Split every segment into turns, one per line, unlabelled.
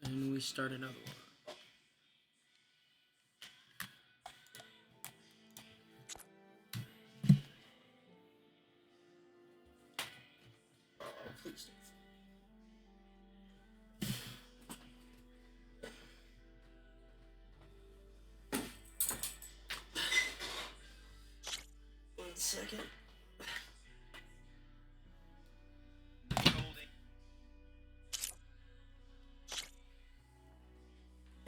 And we start another one. Please. 1 second.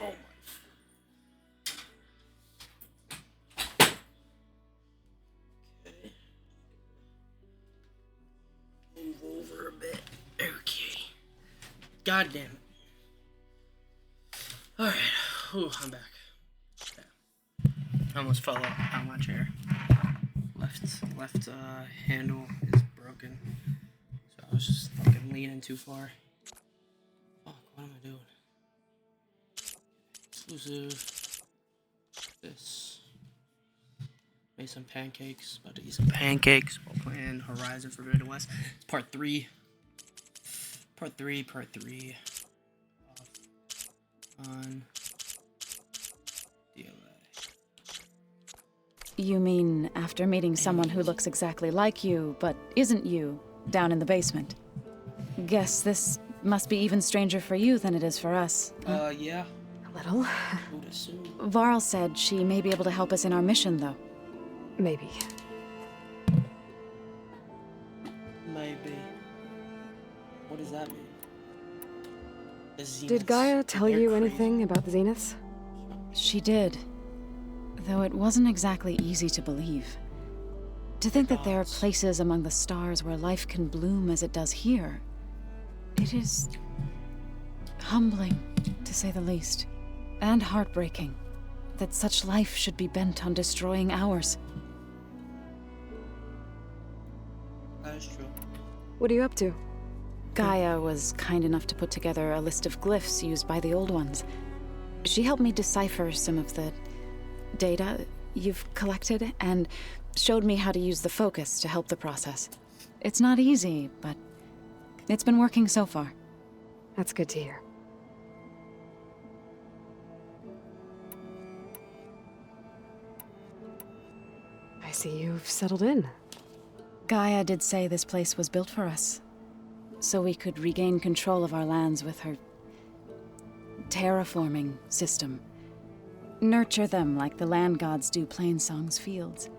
Oh my. Okay. Move over a bit. Okay. God damn it. Alright. Ooh, I'm back. Yeah. I almost fell out my chair. Left handle is broken. So I was just fucking leaning too far. Fuck, what am I doing? Exclusive. This. Made some pancakes. About to eat some pancakes while playing Horizon Forbidden West. It's part 3. Part 3. On DLA.
You mean after meeting someone who looks exactly like you, but isn't you, down in the basement? Guess this must be even stranger for you than it is for us.
Yeah.
A little.
Would assume.
Varl said she may be able to help us in our mission, though.
Maybe.
Maybe. What does that mean? The Zeniths,
Did Gaia tell
they're
you
crazy.
anything about the Zeniths?
She did. Though it wasn't exactly easy to believe. To think that there are places among the stars where life can bloom as it does here. It is humbling, to say the least. And heartbreaking that such life should be bent on destroying ours.
That is true.
What are you up to?
Gaia was kind enough to put together a list of glyphs used by the Old Ones. She helped me decipher some of the data you've collected and showed me how to use the focus to help the process. It's not easy, but it's been working so far.
That's good to hear. I see you've settled in.
Gaia did say this place was built for us, so we could regain control of our lands with her terraforming system. Nurture them like the land gods do Plainsong's fields.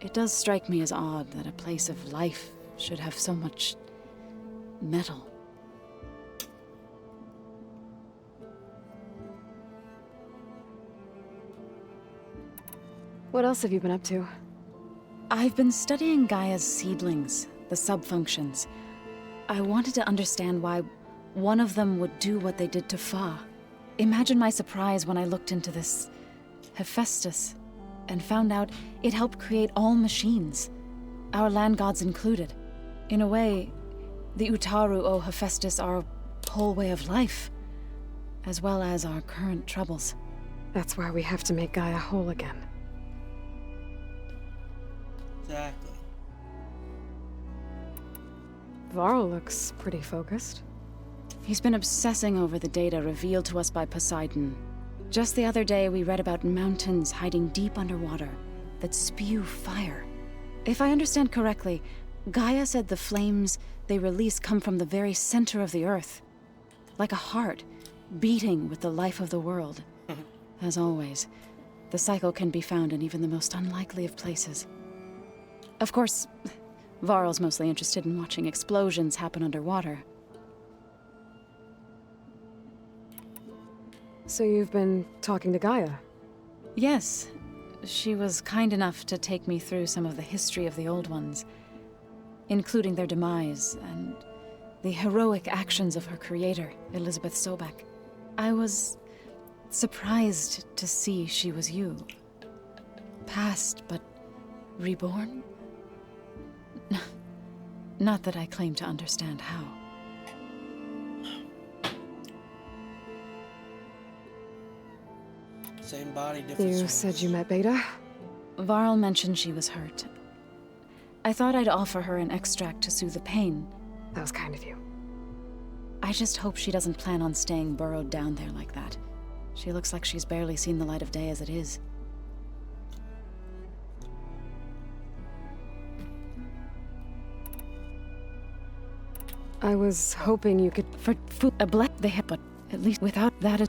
It does strike me as odd that a place of life should have so much metal.
What else have you been up to?
I've been studying Gaia's seedlings, the subfunctions. I wanted to understand why one of them would do what they did to Fa. Imagine my surprise when I looked into this Hephaestus and found out it helped create all machines, our land gods included. In a way, the Utaru owe Hephaestus our whole way of life, as well as our current troubles.
That's why we have to make Gaia whole again.
Exactly.
Varl looks pretty focused.
He's been obsessing over the data revealed to us by Poseidon. Just the other day, we read about mountains hiding deep underwater that spew fire. If I understand correctly, Gaia said the flames they release come from the very center of the earth, like a heart beating with the life of the world. As always, the cycle can be found in even the most unlikely of places. Of course, Varl's mostly interested in watching explosions happen underwater.
So you've been talking to Gaia?
Yes, she was kind enough to take me through some of the history of the Old Ones, including their demise and the heroic actions of her creator, Elizabeth Sobek. I was surprised to see she was you. Past, but reborn? Not that I claim to understand how.
Same body, different
You
souls.
said you met Beta?
Varl mentioned she was hurt. I thought I'd offer her an extract to soothe the pain.
That was kind of you.
I just hope she doesn't plan on staying burrowed down there like that. She looks like she's barely seen the light of day as it is.
I was hoping you could...
For food, they have, but at least without that...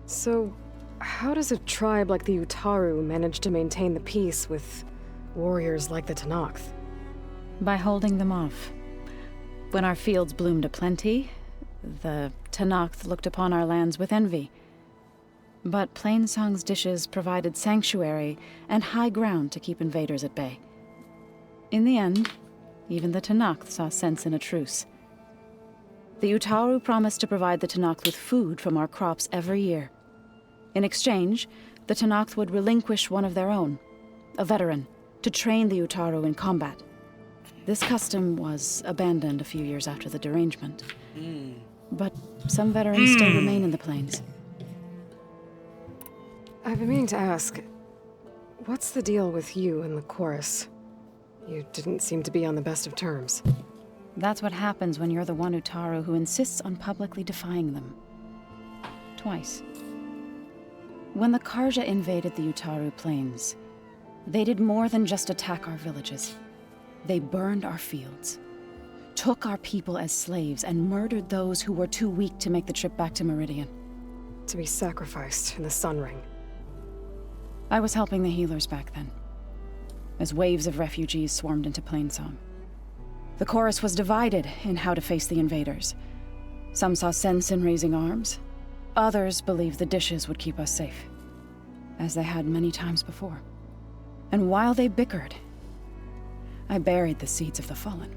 So, how does a tribe like the Utaru manage to maintain the peace with warriors like the Tenakth?
By holding them off. When our fields bloomed aplenty, the Tenakth looked upon our lands with envy. But Plainsong's dishes provided sanctuary and high ground to keep invaders at bay. In the end, even the Tenakth saw sense in a truce. The Utaru promised to provide the Tenakth with food from our crops every year. In exchange, the Tenakth would relinquish one of their own, a veteran, to train the Utaru in combat. This custom was abandoned a few years after the derangement. But some veterans still remain in the plains.
I've been meaning to ask, what's the deal with you and the chorus? You didn't seem to be on the best of terms.
That's what happens when you're the one Utaru who insists on publicly defying them. Twice. When the Karja invaded the Utaru plains, they did more than just attack our villages. They burned our fields, took our people as slaves, and murdered those who were too weak to make the trip back to Meridian.
To be sacrificed in the Sun Ring.
I was helping the healers back then, as waves of refugees swarmed into Plainsong. The chorus was divided in how to face the invaders. Some saw sense in raising arms. Others believed the dishes would keep us safe, as they had many times before. And while they bickered, I buried the seeds of the fallen.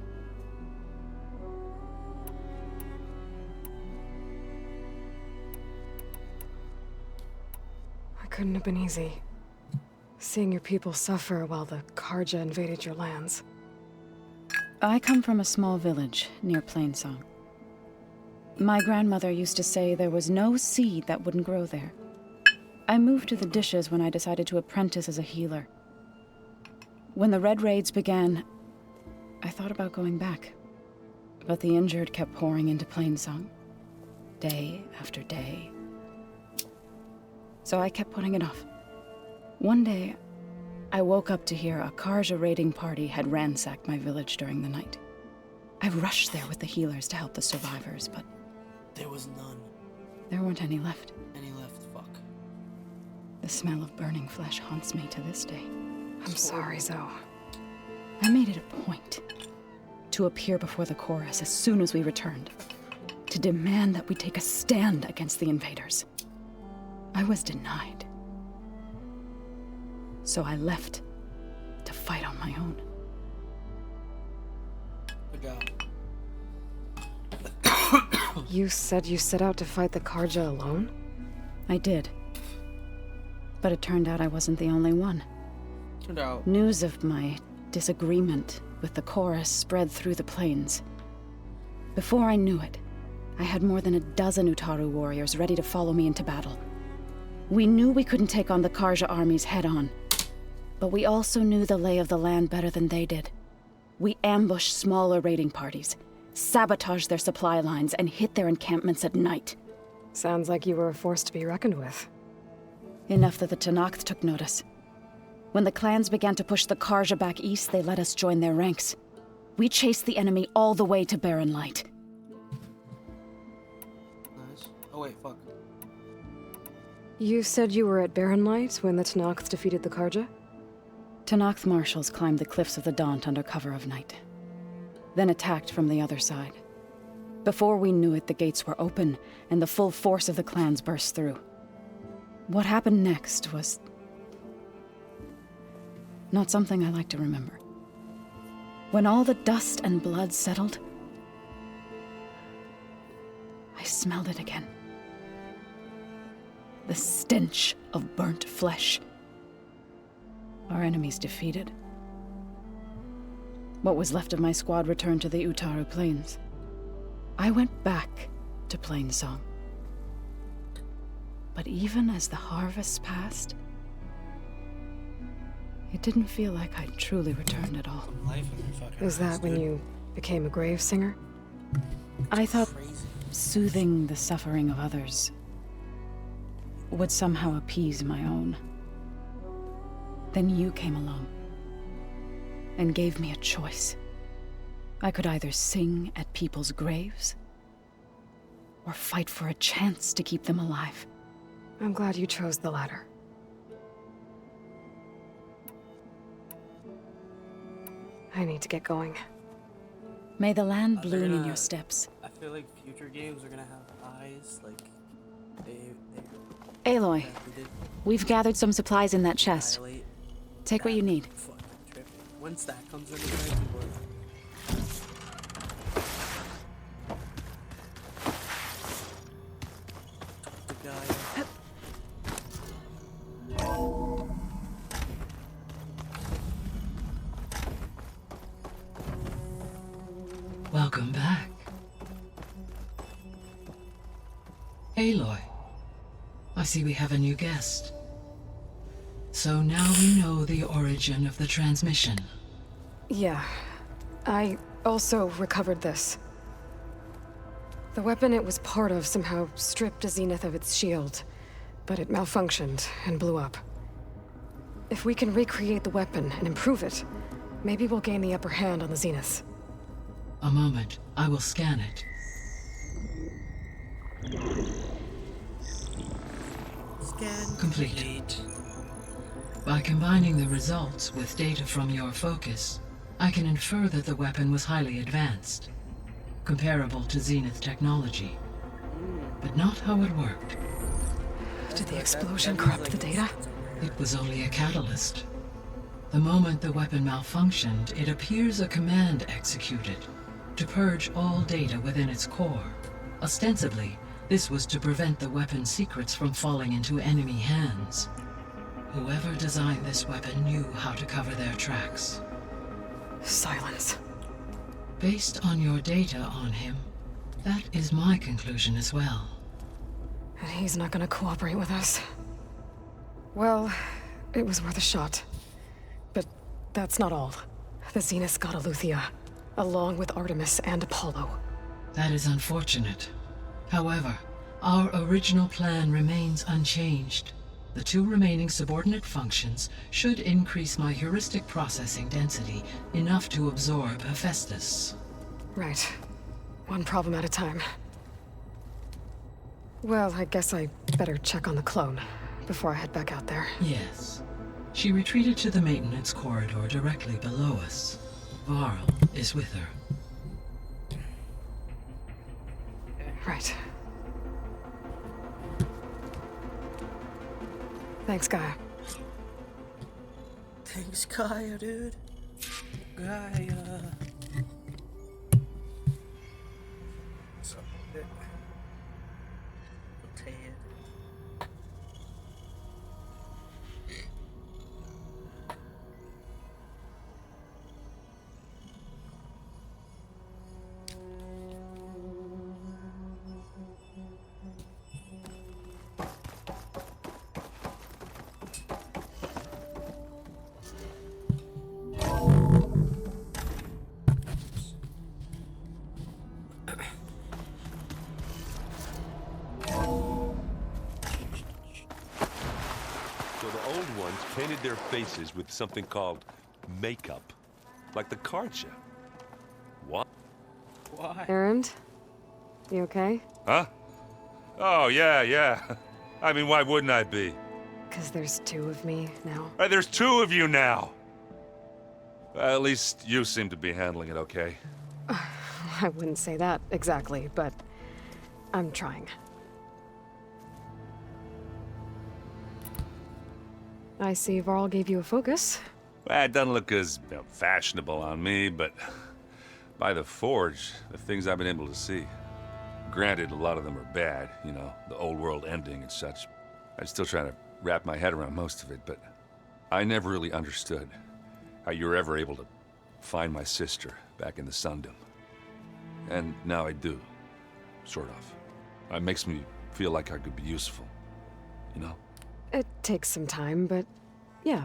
It couldn't have been easy. Seeing your people suffer while the Karja invaded your lands.
I come from a small village near Plainsong. My grandmother used to say there was no seed that wouldn't grow there. I moved to the dishes when I decided to apprentice as a healer. When the Red Raids began, I thought about going back. But the injured kept pouring into Plainsong, day after day. So I kept putting it off. One day, I woke up to hear a Karja raiding party had ransacked my village during the night. I rushed there with the healers to help the survivors, but
There was none.
there weren't any left.
Any left, fuck.
The smell of burning flesh haunts me to this day.
I'm sorry, Zoe.
I made it a point to appear before the chorus as soon as we returned, to demand that we take a stand against the invaders. I was denied. So I left to fight on my own.
Good job.
You said you set out to fight the Karja alone?
I did. But it turned out I wasn't the only one.
Turned out.
News of my disagreement with the chorus spread through the plains. Before I knew it, I had more than a dozen Utaru warriors ready to follow me into battle. We knew we couldn't take on the Karja armies head-on, but we also knew the lay of the land better than they did. We ambushed smaller raiding parties, sabotaged their supply lines, and hit their encampments at night.
Sounds like you were a force to be reckoned with.
Enough that the Tenakth took notice. When the clans began to push the Karja back east, they let us join their ranks. We chased the enemy all the way to Barren Light.
Nice. Oh wait, fuck.
You said you were at Barren Light when the Tenakth defeated the Karja?
Tenakth marshals climbed the cliffs of the Daunt under cover of night, then attacked from the other side. Before we knew it, the gates were open, and the full force of the clans burst through. What happened next was not something I like to remember. When all the dust and blood settled, I smelled it again. The stench of burnt flesh. Our enemies defeated. What was left of my squad returned to the Utaru Plains. I went back to Plainsong. But even as the harvests passed, it didn't feel like I'd truly returned at all.
Life in their fucking
Is that
eyes,
when
dude.
you became a grave singer?
I thought
Crazy.
soothing the suffering of others would somehow appease my own. Then you came along and gave me a choice. I could either sing at people's graves or fight for a chance to keep them alive.
I'm glad you chose the latter. I need to get going.
May the land
They're
bloom in
gonna-
your steps.
I feel like future games are gonna have eyes like they
Aloy,
did
we've gathered some supplies in that chest.
violate.
Take what you need.
Fucking tripping. Once that comes into play, people are the guy.
Welcome back. Aloy, I see we have a new guest. So now we know the origin of the transmission.
Yeah. I also recovered this. The weapon it was part of somehow stripped Zenith of its shield, but it malfunctioned and blew up. If we can recreate the weapon and improve it, maybe we'll gain the upper hand on the Zeniths.
A moment, I will scan it.
Scan
Complete. By combining the results with data from your focus, I can infer that the weapon was highly advanced, comparable to Zenith technology, but not how it worked.
Did the explosion corrupt the data?
It was only a catalyst. The moment the weapon malfunctioned, it appears a command executed to purge all data within its core. Ostensibly, this was to prevent the weapon's secrets from falling into enemy hands. Whoever designed this weapon knew how to cover their tracks.
Silence.
Based on your data on him, that is my conclusion as well.
And he's not gonna cooperate with us. Well, it was worth a shot. But that's not all. The Zeniths got Aletheia, along with Artemis and Apollo.
That is unfortunate. However, our original plan remains unchanged. The two remaining subordinate functions should increase my heuristic processing density enough to absorb Hephaestus.
Right. One problem at a time. Well, I guess I better check on the clone before I head back out there.
Yes. She retreated to the maintenance corridor directly below us. Varl is with her.
Right. Thanks, Gaia.
Thanks, Gaia, dude. Gaia. So, rotate it.
So the old ones painted their faces with something called makeup. Like the card show. What?
Why?
Erend? You okay?
Huh? Oh, yeah. I mean, why wouldn't I be?
'Cause there's two of me now.
There's two of you now! At least you seem to be handling it okay.
I wouldn't say that exactly, but I'm trying. I see Varl gave you a focus.
Well, it doesn't look as fashionable on me, but by the Forge, the things I've been able to see. Granted, a lot of them are bad, you know, the old world ending and such. I'm still trying to wrap my head around most of it, but I never really understood how you were ever able to find my sister back in the Sundom. And now I do, sort of. It makes me feel like I could be useful, you know?
It takes some time, but yeah.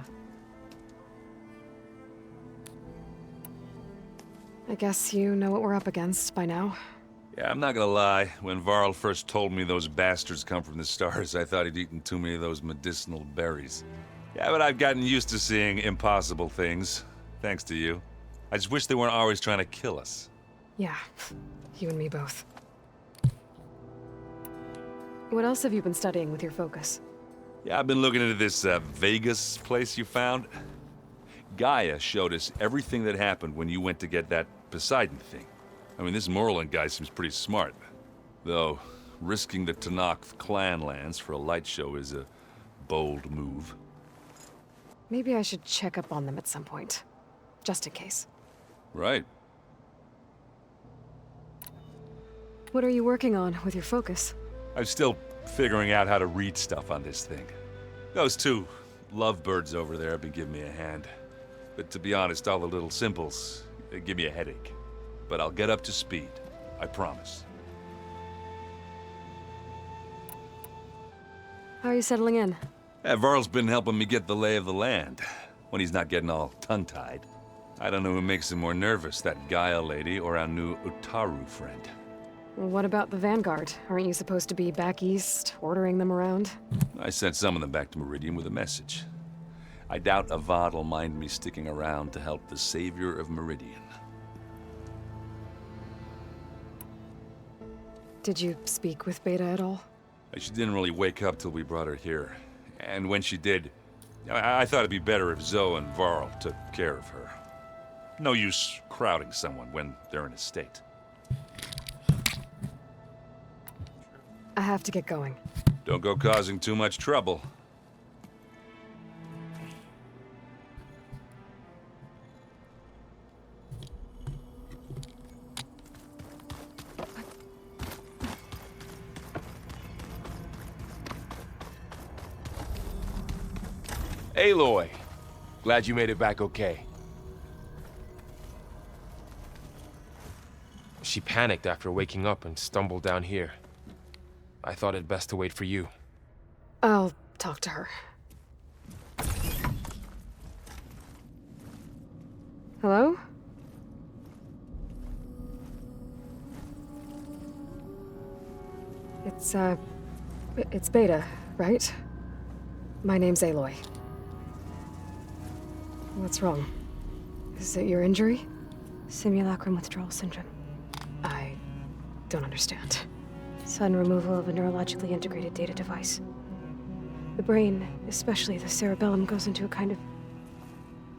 I guess you know what we're up against by now.
Yeah, I'm not gonna lie. When Varl first told me those bastards come from the stars, I thought he'd eaten too many of those medicinal berries. Yeah, but I've gotten used to seeing impossible things, thanks to you. I just wish they weren't always trying to kill us.
Yeah, you and me both. What else have you been studying with your focus?
Yeah, I've been looking into this Vegas place you found. Gaia showed us everything that happened when you went to get that Poseidon thing. I mean, this Morlund guy seems pretty smart. Though, risking the Tenakth clan lands for a light show is a bold move.
Maybe I should check up on them at some point. Just in case.
Right.
What are you working on with your focus?
I'm still figuring out how to read stuff on this thing. Those two lovebirds over there have been giving me a hand. But to be honest, all the little symbols, they give me a headache. But I'll get up to speed. I promise.
How are you settling in?
Varl's been helping me get the lay of the land, when he's not getting all tongue-tied. I don't know who makes him more nervous, that Gaia lady or our new Utaru friend.
What about the Vanguard? Aren't you supposed to be back east, ordering them around?
I sent some of them back to Meridian with a message. I doubt Avad will mind me sticking around to help the savior of Meridian.
Did you speak with Beta at all?
She didn't really wake up till we brought her here. And when she did, I thought it'd be better if Zoe and Varl took care of her. No use crowding someone when they're in a state.
I have to get going.
Don't go causing too much trouble.
Aloy, glad you made it back okay. She panicked after waking up and stumbled down here. I thought it best to wait for you.
I'll talk to her. Hello? It's Beta, right? My name's Aloy. What's wrong? Is it your injury?
Simulacrum withdrawal syndrome.
I don't understand.
Sudden removal of a neurologically integrated data device. The brain, especially the cerebellum, goes into a kind of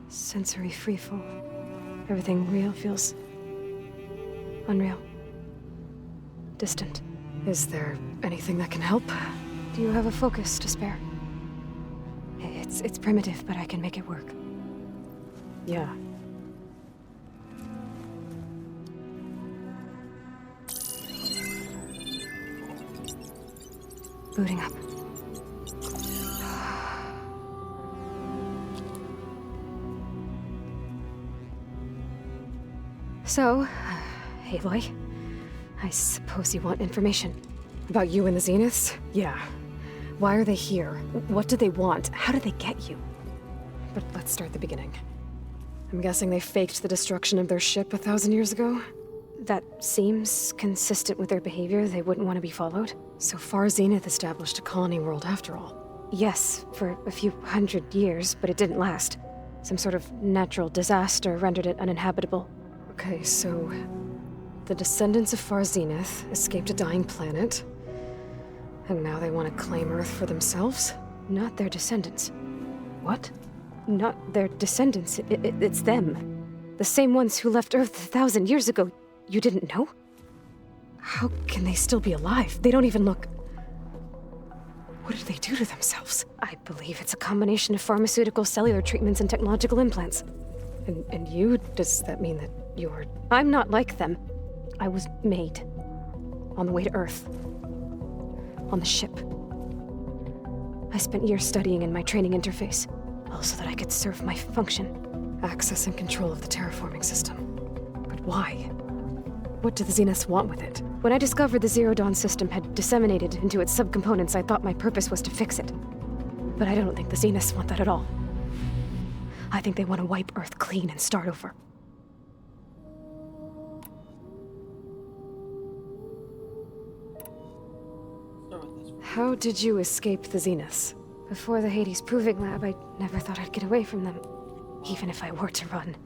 sensory freefall. Everything real feels unreal. Distant.
Is there anything that can help?
Do you have a focus to spare? It's primitive, but I can make it work.
Yeah.
Booting up. So, Aloy, I suppose you want information.
About you and the Zeniths? Yeah. Why are they here? What do they want? How did they get you? But let's start the beginning. I'm guessing they faked the destruction of their ship 1,000 years ago?
That seems consistent with their behavior. They wouldn't want to be followed.
So far, Zenith established a colony world after all.
Yes, for a few hundred years, but it didn't last. Some sort of natural disaster rendered it uninhabitable.
Okay, so the descendants of Far Zenith escaped a dying planet, and now they want to claim Earth for themselves?
Not their descendants.
What?
Not their descendants. It's them. The same ones who left Earth 1,000 years ago. You didn't know?
How can they still be alive? They don't even look... What did they do to themselves?
I believe it's a combination of pharmaceutical, cellular treatments, and technological implants.
And you? Does that mean that you're...
I'm not like them. I was made. On the way to Earth. On the ship. I spent years studying in my training interface, all so that I could serve my function.
Access and control of the terraforming system. But why? What do the Zeniths want with it?
When I discovered the Zero Dawn system had disseminated into its subcomponents, I thought my purpose was to fix it. But I don't think the Zeniths want that at all. I think they want to wipe Earth clean and start over.
How did you escape the Zeniths?
Before the Hades Proving Lab, I never thought I'd get away from them. Even if I were to run.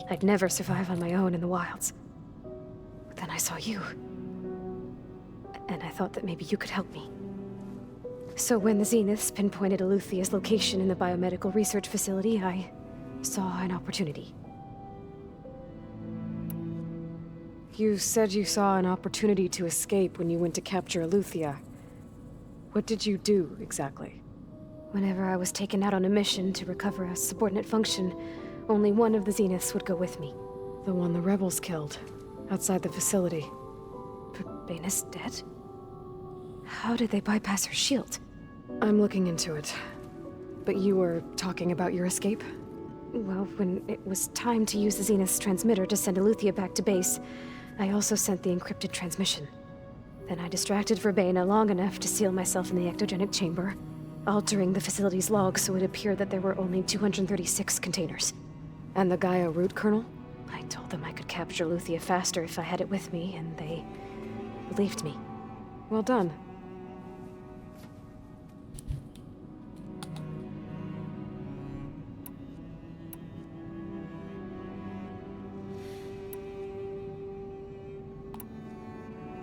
I'd never survive on my own in the wilds. But then I saw you. And I thought that maybe you could help me. So when the Zeniths pinpointed Eluthia's location in the biomedical research facility, I saw an opportunity.
You said you saw an opportunity to escape when you went to capture Eluthia. What did you do, exactly?
Whenever I was taken out on a mission to recover a subordinate function, only one of the Zeniths would go with me.
The one the rebels killed, outside the facility.
Baina's dead? How did they bypass her shield?
I'm looking into it. But you were talking about your escape?
Well, when it was time to use the Zenith's transmitter to send Eluthia back to base, I also sent the encrypted transmission. Then I distracted Verbena long enough to seal myself in the ectogenic chamber, altering the facility's log so it appeared that there were only 236 containers.
And the Gaia root kernel?
I told them I could capture Eluthia faster if I had it with me, and they believed me.
Well done.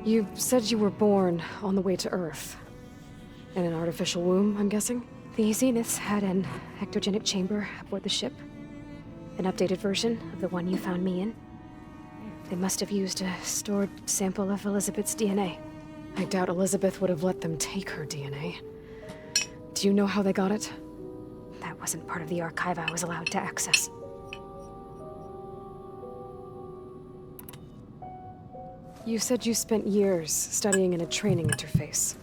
You said you were born on the way to Earth. In an artificial womb, I'm guessing?
The Zeniths had an ectogenic chamber aboard the ship. An updated version of the one you found me in. They must have used a stored sample of Elizabeth's DNA.
I doubt Elizabeth would have let them take her DNA. Do you know how they got it?
That wasn't part of the archive I was allowed to access.
You said you spent years studying in a training interface.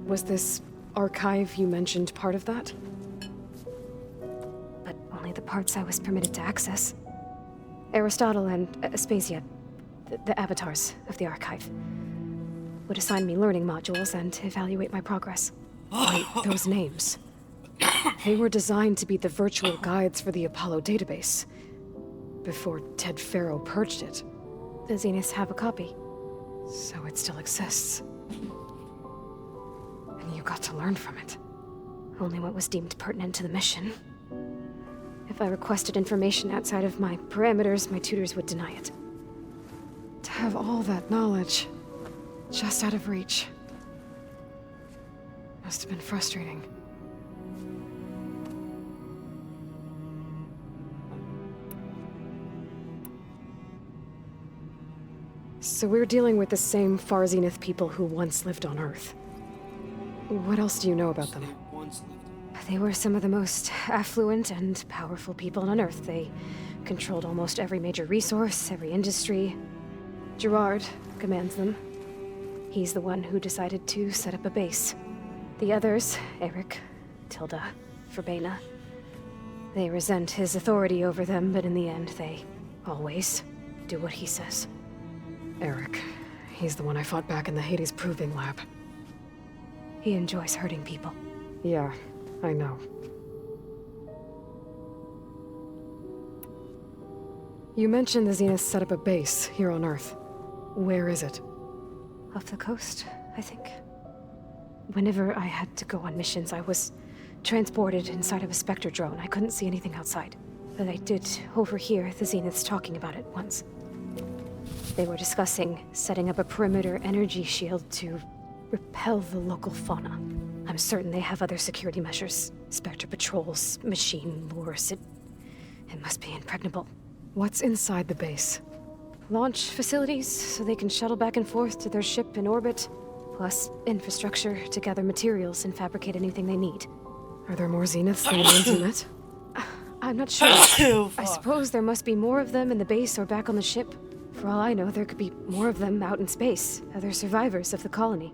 Was this archive you mentioned part of that?
But only the parts I was permitted to access. Aristotle and Aspasia, the avatars of the archive, would assign me learning modules and evaluate my progress.
Wait, those names. They were designed to be the virtual guides for the Apollo database. Before Ted Faro purged it.
The Zeniths have a copy.
So it still exists. And you got to learn from it.
Only what was deemed pertinent to the mission. If I requested information outside of my parameters, my tutors would deny it.
To have all that knowledge, just out of reach. Must have been frustrating. So we're dealing with the same Far Zenith people who once lived on Earth. What else do you know about them?
They were some of the most affluent and powerful people on Earth. They controlled almost every major resource, every industry. Gerard commands them. He's the one who decided to set up a base. The others, Eric, Tilda, Verbena, they resent his authority over them, but in the end, they always do what he says.
Eric. He's the one I fought back in the Hades Proving Lab.
He enjoys hurting people.
Yeah, I know. You mentioned the Zeniths set up a base here on Earth. Where is it?
Off the coast, I think. Whenever I had to go on missions, I was transported inside of a Spectre drone. I couldn't see anything outside. But I did overhear the Zeniths talking about it once. They were discussing setting up a perimeter energy shield to repel the local fauna. I'm certain they have other security measures. Spectre patrols, machine lures. It must be impregnable.
What's inside the base?
Launch facilities, so they can shuttle back and forth to their ship in orbit. Plus, infrastructure to gather materials and fabricate anything they need.
Are there more Zeniths than the ones you met?
I'm not sure. I suppose there must be more of them in the base or back on the ship. For all I know, there could be more of them out in space, other survivors of the colony.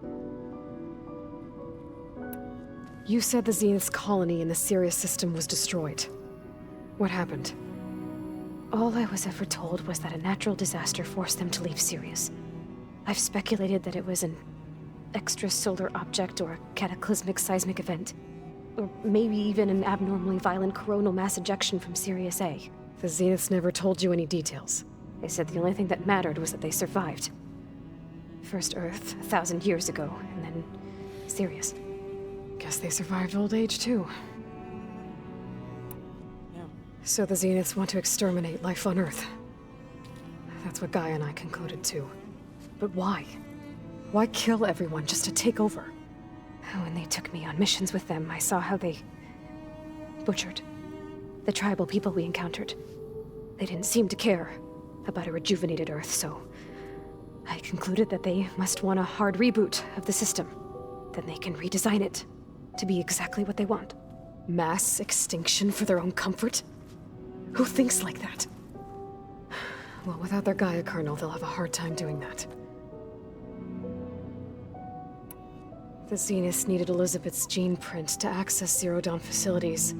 You said the Zenith's colony in the Sirius system was destroyed. What happened?
All I was ever told was that a natural disaster forced them to leave Sirius. I've speculated that it was an extrasolar object or a cataclysmic seismic event. Or maybe even an abnormally violent coronal mass ejection from Sirius A.
The Zeniths never told you any details.
They said the only thing that mattered was that they survived. First Earth, 1,000 years ago, and then Sirius.
Guess they survived old age, too.
Yeah.
So the Zeniths want to exterminate life on Earth. That's what Gaia and I concluded, too. But why? Why kill everyone just to take over?
When they took me on missions with them, I saw how they butchered the tribal people we encountered. They didn't seem to care about a rejuvenated Earth, so I concluded that they must want a hard reboot of the system. Then they can redesign it to be exactly what they want.
Mass extinction for their own comfort? Who thinks like that? Well, without their Gaia kernel, they'll have a hard time doing that. The Zeniths needed Elizabeth's gene print to access Zero Dawn facilities.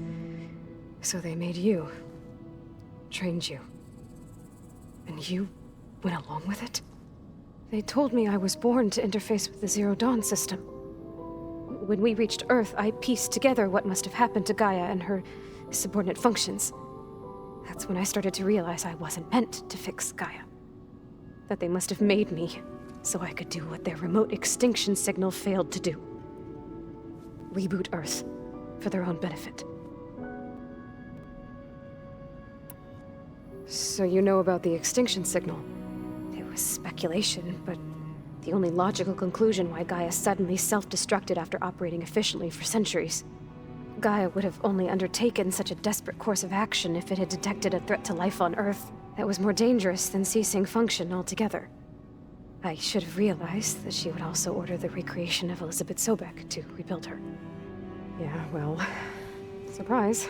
So they made you. Trained you. And you went along with it? They told me I was born to interface with the Zero Dawn system. When we reached Earth, I pieced together what must have happened to Gaia and her subordinate functions. That's when I started to realize I wasn't meant to fix Gaia. That they must have made me so I could do what their remote extinction signal failed to do. Reboot Earth for their own benefit. So you know about the extinction signal?
It was speculation, but the only logical conclusion why Gaia suddenly self-destructed after operating efficiently for centuries. Gaia would have only undertaken such a desperate course of action if it had detected a threat to life on Earth that was more dangerous than ceasing function altogether. I should have realized that she would also order the recreation of Elizabeth Sobek to rebuild her.
Yeah, well, surprise.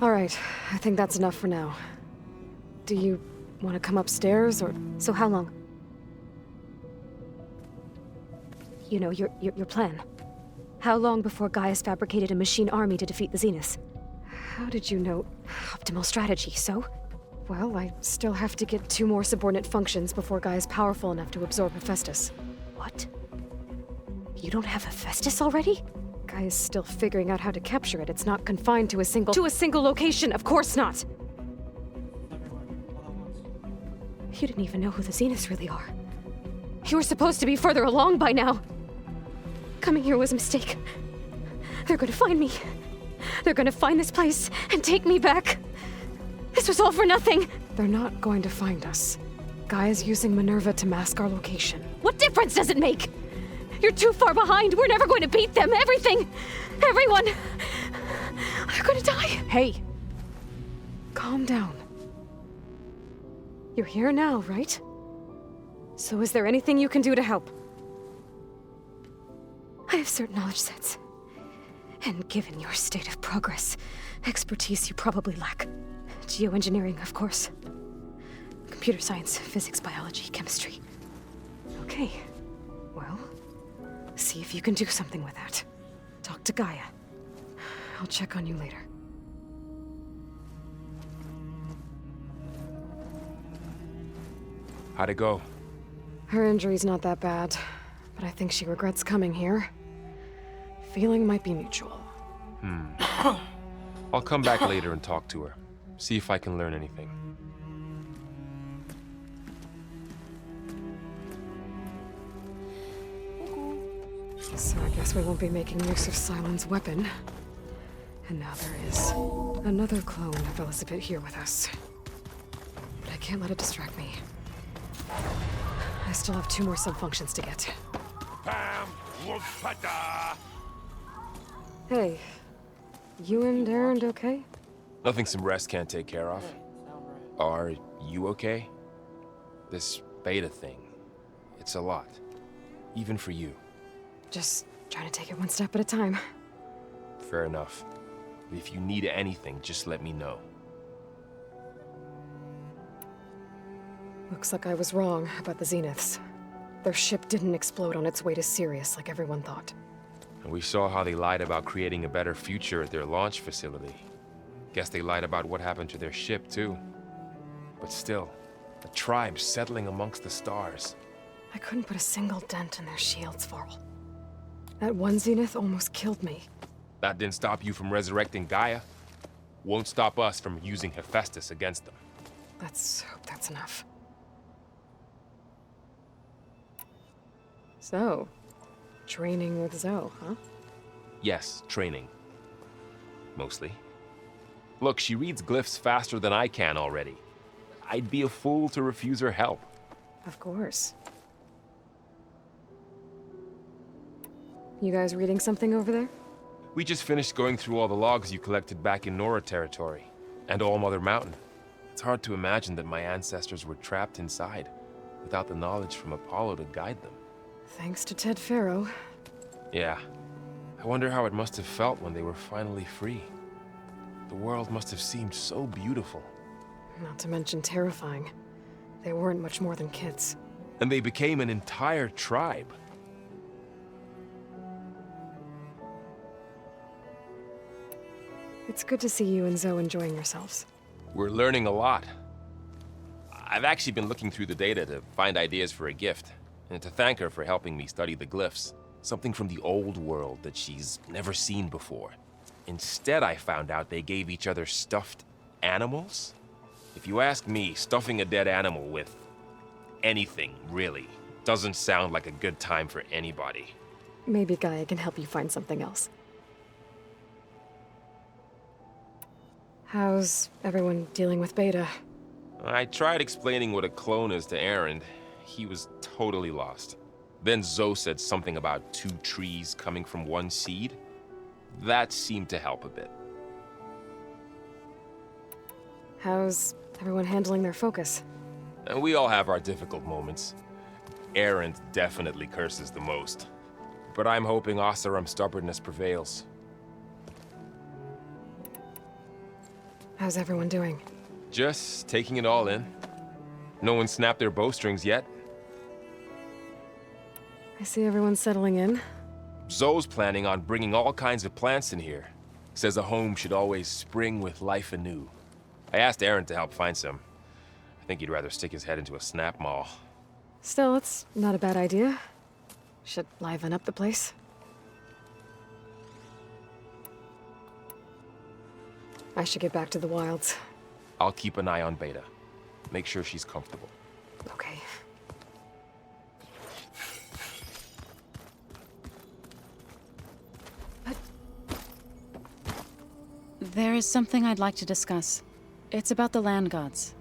All right, I think that's enough for now. Do you want to come upstairs, or...?
So how long? You know, your plan. How long before Gaia's fabricated a machine army to defeat the Zeniths?
How did you know?
Optimal strategy, so?
Well, I still have to get 2 more subordinate functions before Gaia's powerful enough to absorb Hephaestus.
What? You don't have Hephaestus already?
Gaia's still figuring out how to capture it. It's not confined to a single... To a single location! Of course not!
You didn't even know who the Zeniths really are.
You were supposed to be further along by now! Coming here was a mistake. They're gonna find me. They're gonna find this place and take me back. This was all for nothing! They're not going to find us. Gaia's using Minerva to mask our location. What difference does it make? You're too far behind! We're never going to beat them! Everything! Everyone! They're gonna die! Hey! Calm down. You're here now, right? So is there anything you can do to help? I have certain knowledge sets. And given your state of progress, expertise you probably lack. Geoengineering, of course. Computer science, physics, biology, chemistry. Okay. Well, see if you can do something with that. Talk to Gaia. I'll check on you later.
How'd it go?
Her injury's not that bad, but I think she regrets coming here. Feeling might be mutual.
I'll come back later and talk to her. See if I can learn anything.
So I guess we won't be making use of Sylens' weapon. And now there is another clone of Elizabeth here with us. But I can't let it distract me. I still have 2 more sub-functions to get.
Pam, whoop-a-da.
Hey, you and Erend okay?
Nothing some rest can't take care of. Are you okay? This beta thing, it's a lot. Even for you.
Just trying to take it one step at a time.
Fair enough. If you need anything, just let me know.
Looks like I was wrong about the Zeniths. Their ship didn't explode on its way to Sirius like everyone thought.
And we saw how they lied about creating a better future at their launch facility. Guess they lied about what happened to their ship, too. But still, a tribe settling amongst the stars.
I couldn't put a single dent in their shields, Varl. That one Zenith almost killed me.
That didn't stop you from resurrecting Gaia. Won't stop us from using Hephaestus against them.
Let's hope that's enough. So, training with Zoe, huh?
Yes, training. Mostly. Look, she reads glyphs faster than I can already. I'd be a fool to refuse her help.
Of course. You guys reading something over there?
We just finished going through all the logs you collected back in Nora territory, and All Mother Mountain. It's hard to imagine that my ancestors were trapped inside, without the knowledge from Apollo to guide them.
Thanks to Ted Faro.
Yeah. I wonder how it must have felt when they were finally free. The world must have seemed so beautiful.
Not to mention terrifying. They weren't much more than kids.
And they became an entire tribe.
It's good to see you and Zoe enjoying yourselves.
We're learning a lot. I've actually been looking through the data to find ideas for a gift, and to thank her for helping me study the glyphs. Something from the old world that she's never seen before. Instead, I found out they gave each other stuffed animals. If you ask me, stuffing a dead animal with anything, really, doesn't sound like a good time for anybody.
Maybe Gaia can help you find something else. How's everyone dealing with Beta?
I tried explaining what a clone is to Aaron. He was totally lost. Then Zoe said something about 2 trees coming from 1 seed. That seemed to help a bit.
How's everyone handling their focus?
And we all have our difficult moments. Aaron definitely curses the most. But I'm hoping Oseram's stubbornness prevails.
How's everyone doing?
Just taking it all in. No one snapped their bowstrings yet.
I see everyone settling in.
Zoe's planning on bringing all kinds of plants in here. Says a home should always spring with life anew. I asked Aaron to help find some. I think he'd rather stick his head into a snap mall.
Still, it's not a bad idea. Should liven up the place. I should get back to the wilds.
I'll keep an eye on Beta. Make sure she's comfortable.
Okay.
There is something I'd like to discuss. It's about the land gods.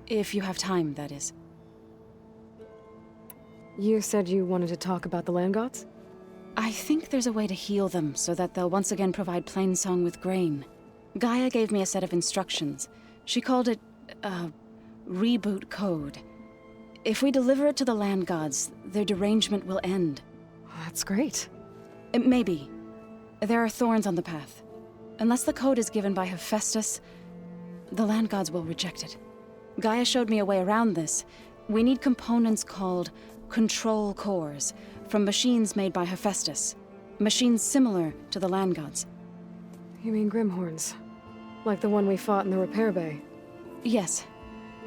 If you have time, that is.
You said you wanted to talk about the land gods?
I think there's a way to heal them so that they'll once again provide Plainsong with grain. Gaia gave me a set of instructions. She called it, reboot code. If we deliver it to the land gods, their derangement will end.
That's great.
Maybe. There are thorns on the path. Unless the code is given by Hephaestus, the land gods will reject it. Gaia showed me a way around this. We need components called control cores from machines made by Hephaestus. Machines similar to the land gods.
You mean Grimhorns? Like the one we fought in the repair bay?
Yes.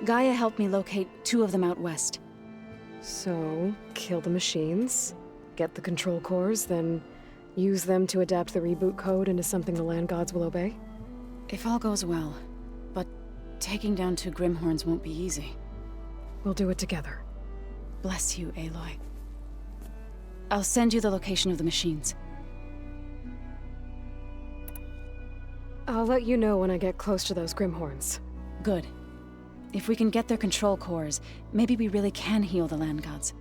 Gaia helped me locate 2 of them out west.
So, kill the machines, get the control cores, then use them to adapt the reboot code into something the land gods will obey?
If all goes well. But taking down 2 Grimhorns won't be easy.
We'll do it together.
Bless you, Aloy. I'll send you the location of the machines.
I'll let you know when I get close to those Grimhorns.
Good. If we can get their control cores, maybe we really can heal the land gods.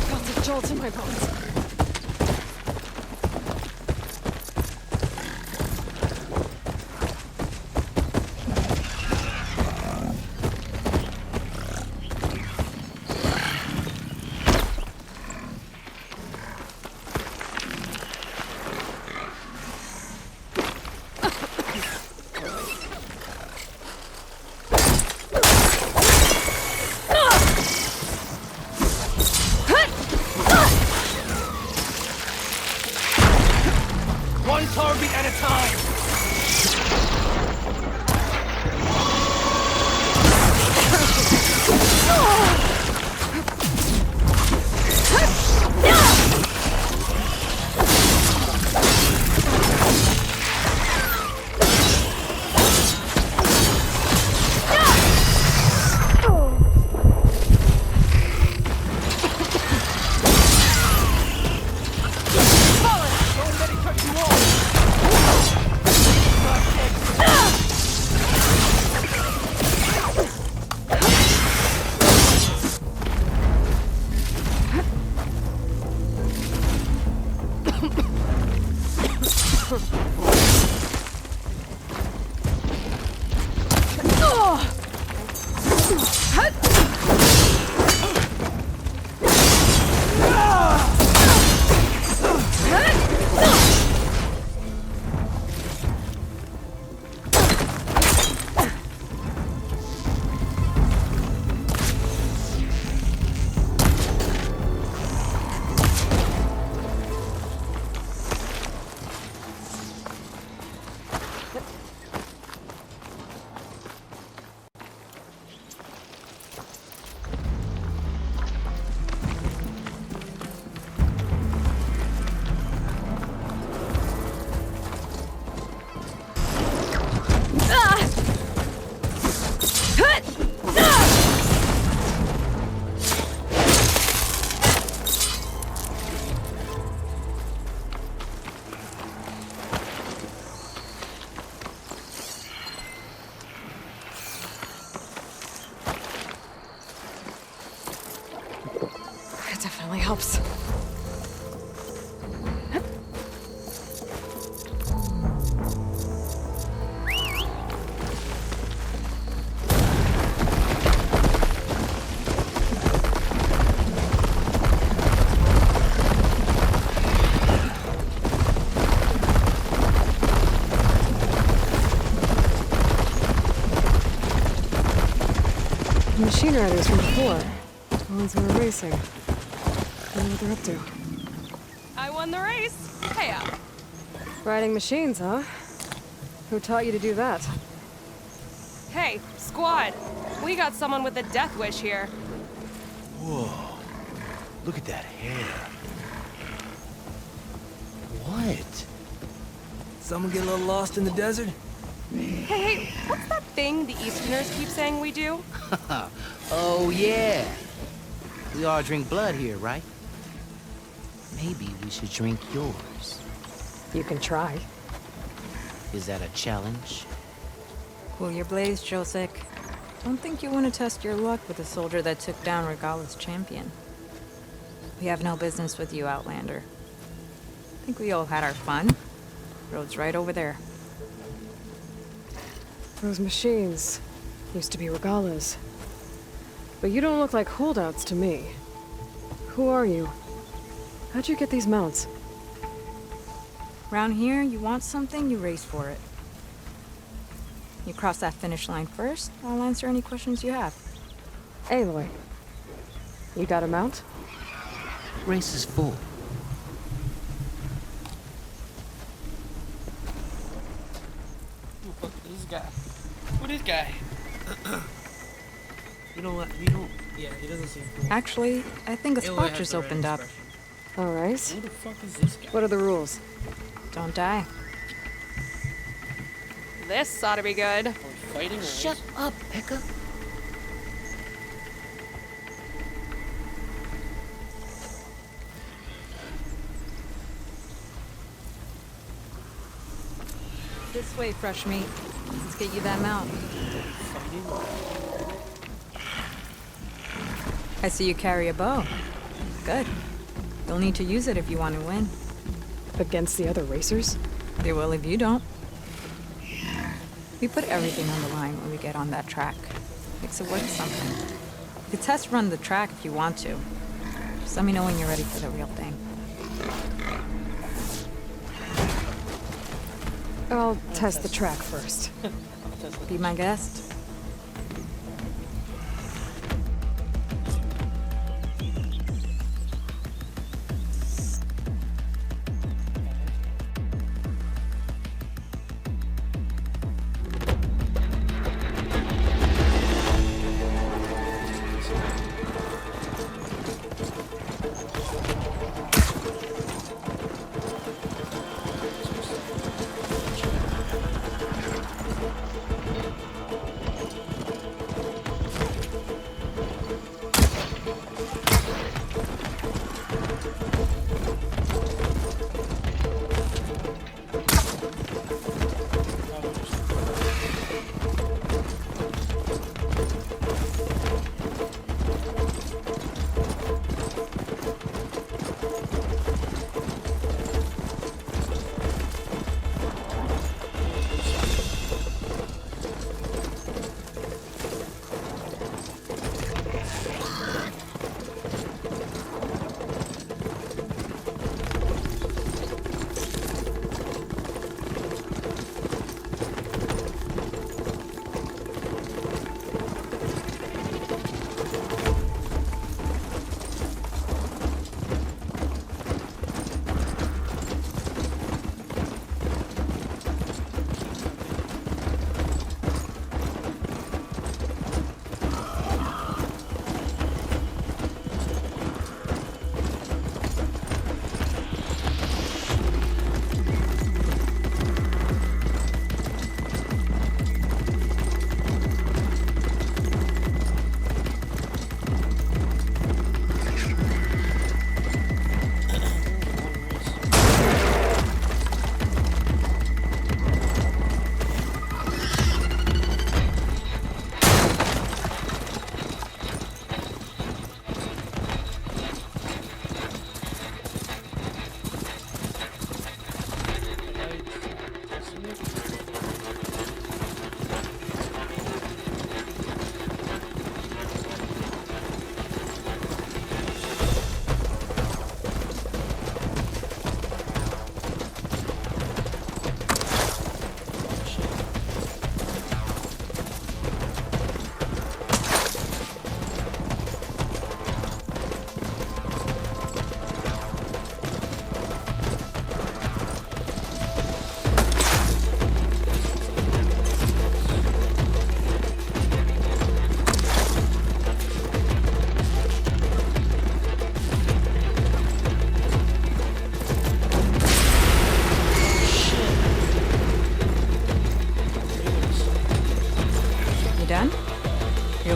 Felt a jolt in my bones.
One target at a time! Don't let it touch you all!
It definitely helps. The machine riders from before. The ones who were racing. I wonder what they're up to.
I won the race. Payout.
Riding machines, huh? Who taught you to do that?
Hey, squad. We got someone with a death wish here.
Whoa. Look at that hair. What? Someone get a little lost in the desert?
Hey, what's that thing the Easterners keep saying we do?
Oh, yeah. We all drink blood here, right? Maybe we should drink yours.
You can try.
Is that a challenge?
Cool your blades, Josek. Don't think you want to test your luck with a soldier that took down Regala's champion. We have no business with you, Outlander. I think we all had our fun. Road's right over there.
Those machines used to be Regala's. But you don't look like holdouts to me. Who are you? How'd you get these mounts?
Around here, you want something, you race for it. You cross that finish line first, I'll answer any questions you have.
Aloy, you got a mount?
Race is full.
Who the fuck is this guy? Who this guy? You don't. Yeah, he doesn't seem cool.
Actually, I think a
Aloy
spot
has
just
the right
opened up.
expression.
Alright.
Who the fuck is this guy?
What are the rules?
Don't die.
This ought to be good.
Are we fighting or
Shut up, Pekka.
This way, fresh meat. Let's get you that mount. I see you carry a bow. Good. You'll need to use it if you want to win.
Against the other racers?
They will if you don't. We put everything on the line when we get on that track. Makes it worth something. You can test run the track if you want to. Just let me know when you're ready for the real thing.
I'll test the track first.
Be my guest.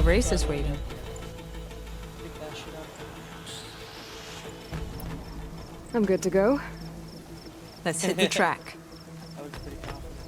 Race is waiting.
I'm good to go.
Let's hit the track.
That was pretty confident.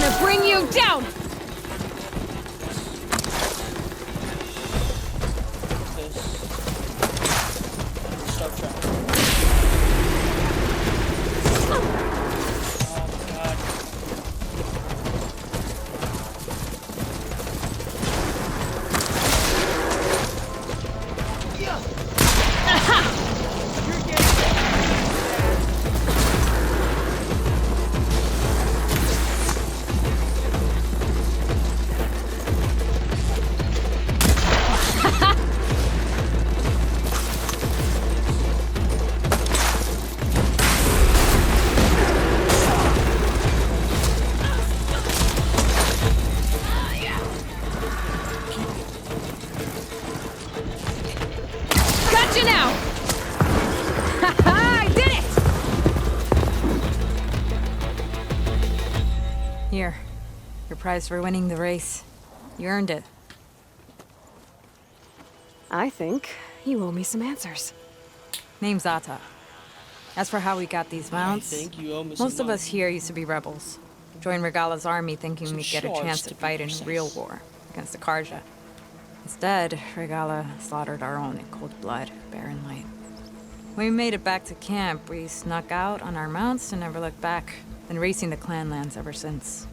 gonna bring you down!
Start tracking.
Gotcha now! I did it!
Here. Your prize for winning the race. You earned it.
I think you owe me some answers.
Name's Ata. As for how we got these mounts,
I think you owe me some
most of us
money.
here used to be rebels. Joined Regala's army thinking
Some
we'd get a
shards,
chance
to
to
be
fight in
precise.
real war against the Karja. Instead, Regala slaughtered our own in cold blood, barren light. When we made it back to camp, we snuck out on our mounts and never looked back. Been racing the clan lands ever since.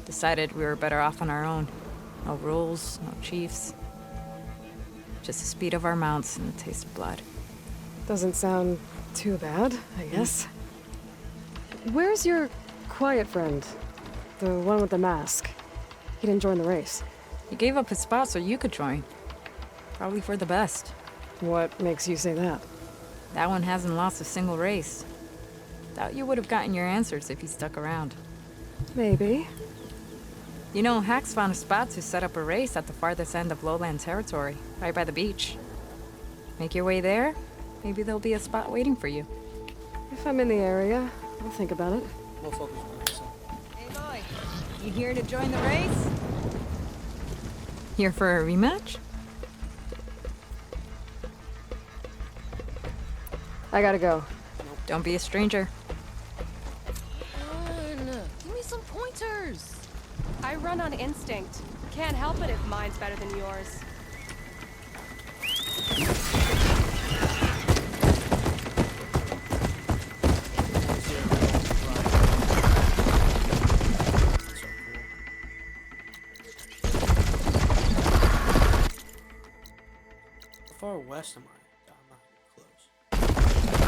Decided we were better off on our own. No rules, no chiefs. Just the speed of our mounts and the taste of blood.
Doesn't sound too bad, I guess. Where's your quiet friend? The one with the mask. He didn't join the race.
He gave up his spot so you could join. Probably for the best.
What makes you say that?
That one hasn't lost a single race. Doubt you would have gotten your answers if he stuck around.
Maybe.
You know, Hax found a spot to set up a race at the farthest end of lowland territory, right by the beach. Make your way there, maybe there'll be a spot waiting for you.
If I'm in the area, I'll think about it.
We'll focus on this.
Hey boy, you here to join the race? Here for a rematch?
I gotta go.
Don't be a stranger.
Give me some pointers! I run on instinct. Can't help it if mine's better than yours.
How far west am I? I'm not close.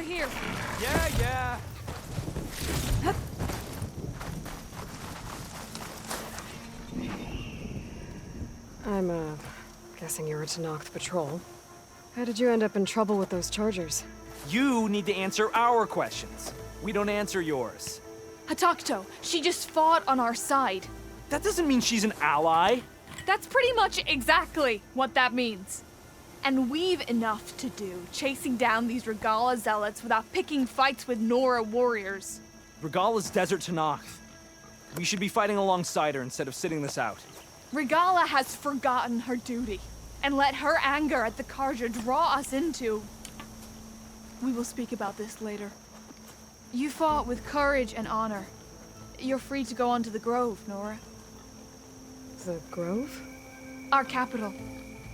here.
Yeah.
I'm, guessing you were Tenakth Patrol. How did you end up in trouble with those Chargers?
You need to answer our questions. We don't answer yours.
Hatakto, she just fought on our side.
That doesn't mean she's an ally.
That's pretty much exactly what that means. And we've enough to do chasing down these Regalla zealots without picking fights with Nora warriors.
Regalla's Desert Tenakth. We should be fighting alongside her instead of sitting this out.
Regalla has forgotten her duty and let her anger at the Carja draw us into... We will speak about this later. You fought with courage and honor. You're free to go on to the Grove, Nora.
The Grove?
Our capital.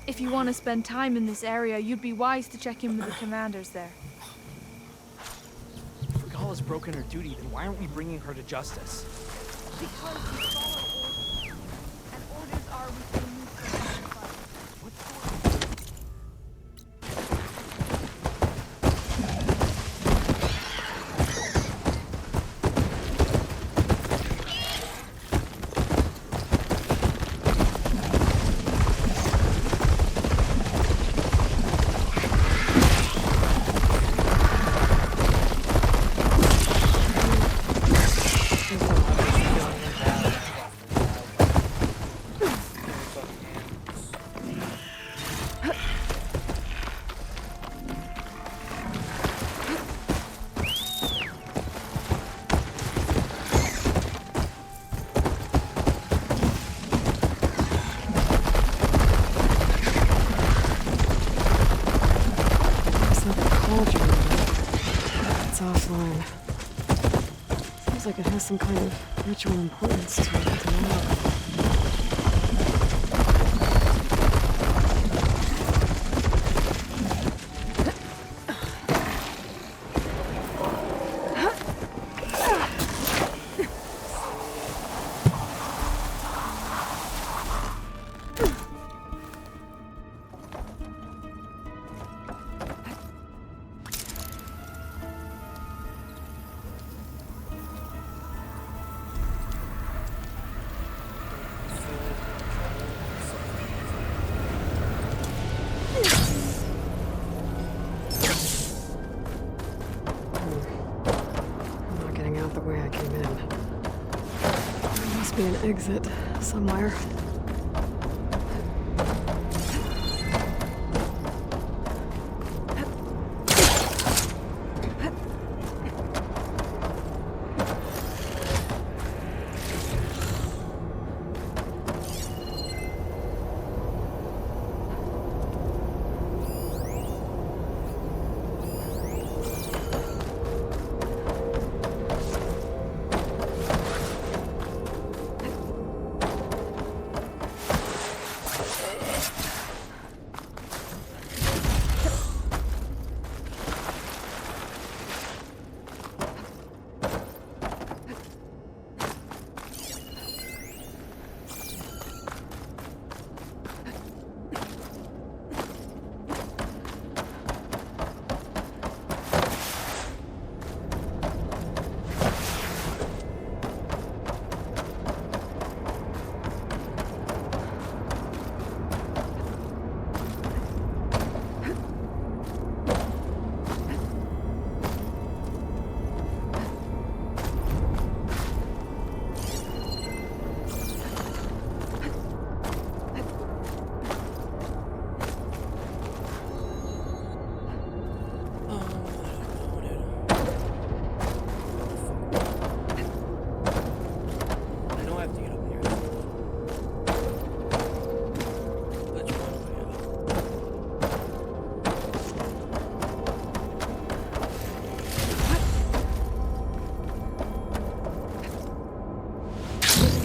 If you want to spend time in this area, you'd be wise to check in with the commanders there.
If Regalla's broken her duty, then why aren't we bringing her to justice?
Because we follow orders. And orders are within
like it has some kind of ritual importance to it. Be an exit somewhere.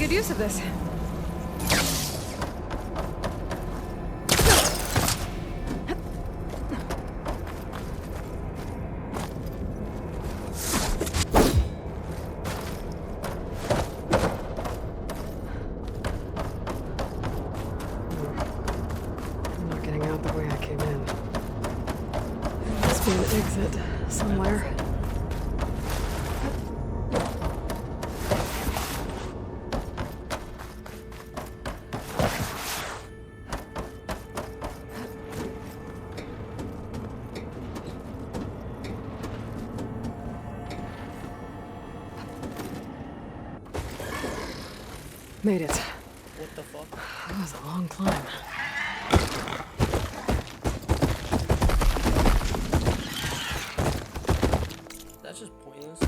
Good use of this. I'm not getting out the way I came in. There must be an exit somewhere. Made it.
What the fuck?
That was a long climb.
That's just pointless.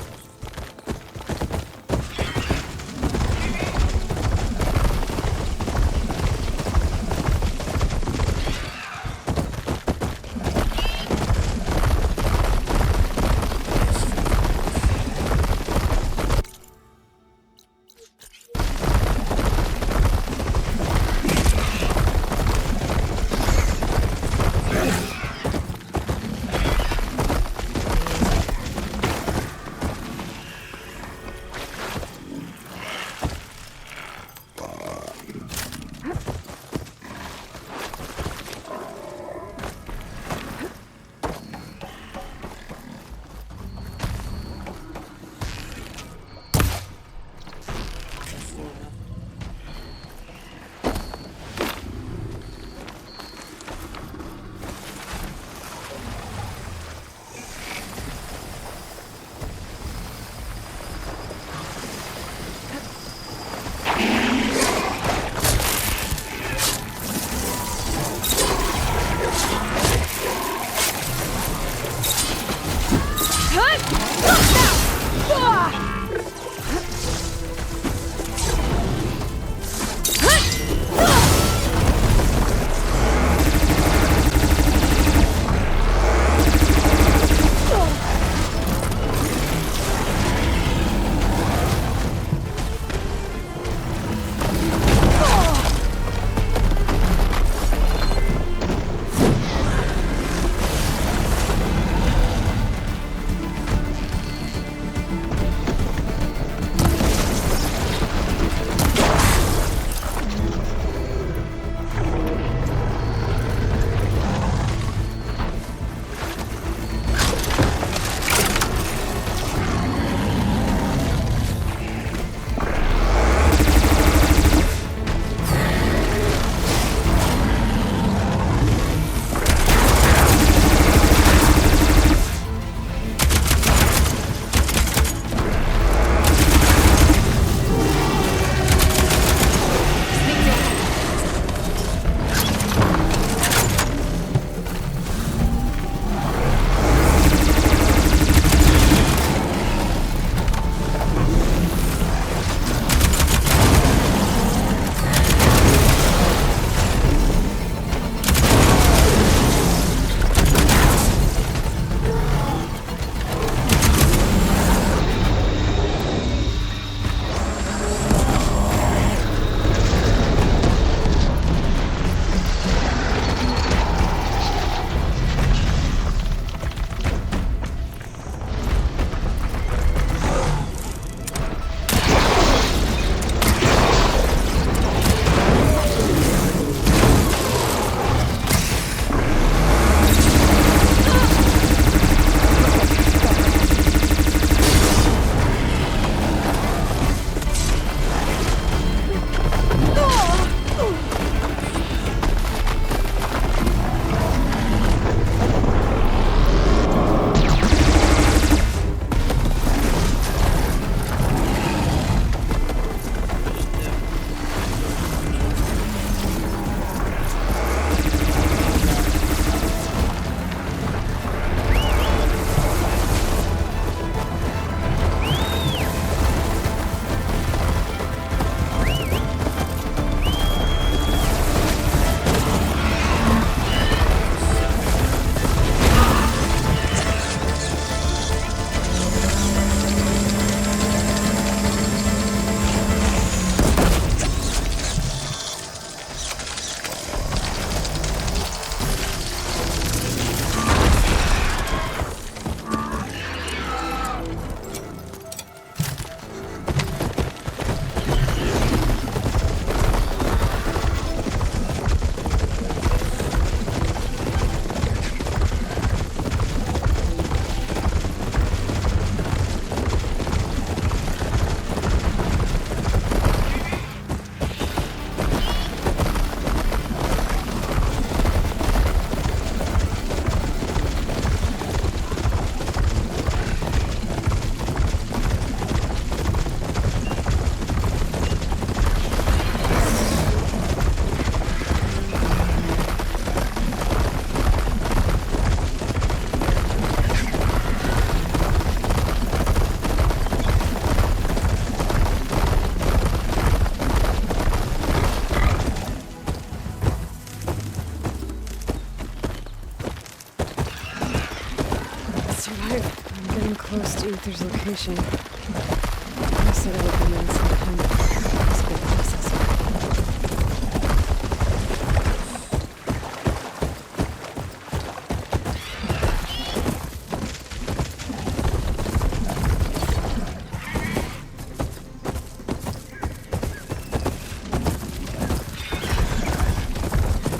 Ghost Ether's location. I said it would be in some kind of possible processor.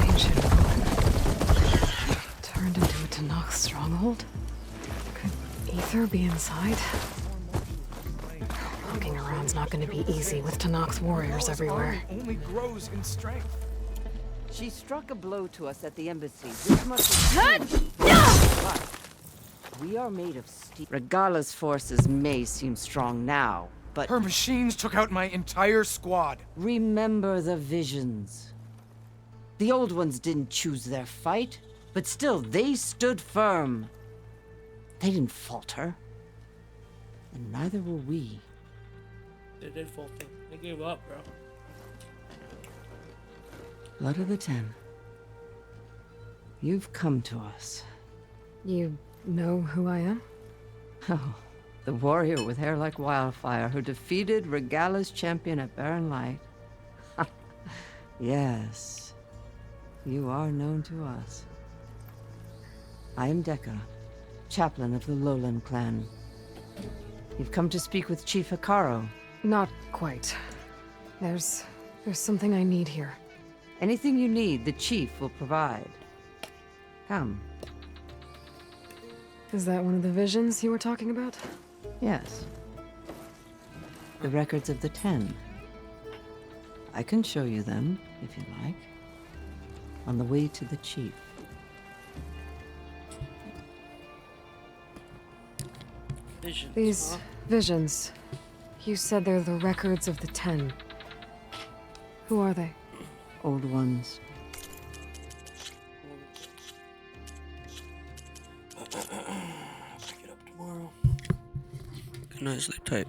Ancient ruin. Turned into a Tenakth stronghold? Could Ether be inside? Walking around's not going to be easy with Tenakth warriors everywhere.
Only grows in strength.
She struck a blow to us at the embassy. This must be we are made of steel. Regala's forces may seem strong now, but
Her machines took out my entire squad.
remember the visions. The old ones didn't choose their fight, but still they stood firm. They didn't falter. And neither will we.
They did full thing. They gave up, bro.
Blood of the Ten. You've come to us.
You know who I am?
Oh, the warrior with hair like wildfire who defeated Regala's champion at Barren Light. Yes, you are known to us. I am Dekka, chaplain of the Lowland clan. You've come to speak with Chief Hikaru.
Not quite. There's something I need here.
Anything you need, the chief will provide. Come.
Is that one of the visions you were talking about?
Yes. The records of the Ten. I can show you them, if you like. On the way to the chief.
Visions.
These visions. You said they're the records of the Ten. Who are they?
Old ones.
Pick it up tomorrow. Good night, sleep tight.